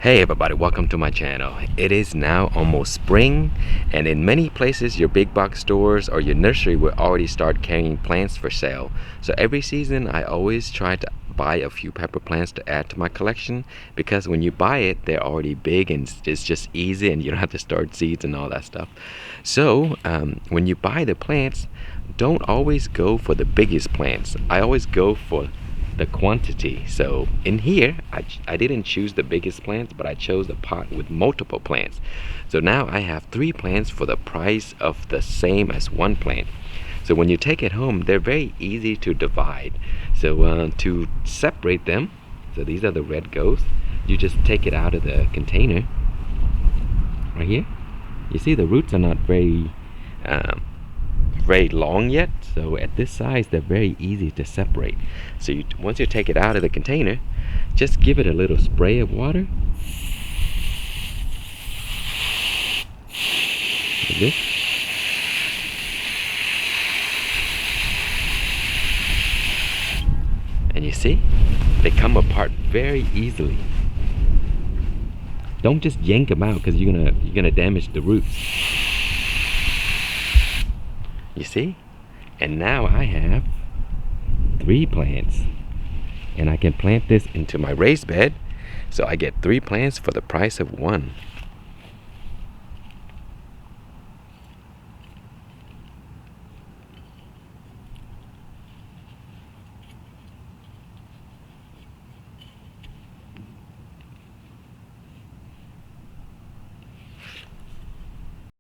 Hey everybody, welcome to my channel. It is now almost spring, and in many places your big box stores or your nursery will already start carrying plants for sale. So every season I always try to buy a few pepper plants to add to my collection, because when you buy it they're already big and it's just easy and you don't have to start seeds and all that stuff. So when you buy the plants, don't always go for the biggest plants. I always go for the quantity. So in here I didn't choose the biggest plants, but I chose a pot with multiple plants. So now I have 3 plants for the price of the same as 1 plant. So when you take it home, they're very easy to divide. So to separate them, so these are the red ghosts, you just take it out of the container right here. You see the roots are not very long yet, so at this size they're very easy to separate. So once you take it out of the container, just give it a little spray of water like this, and you see they come apart very easily. Don't just yank them out, because you're gonna damage the roots. You see? And now I have 3 plants, and I can plant this into my raised bed, so I get 3 plants for the price of 1.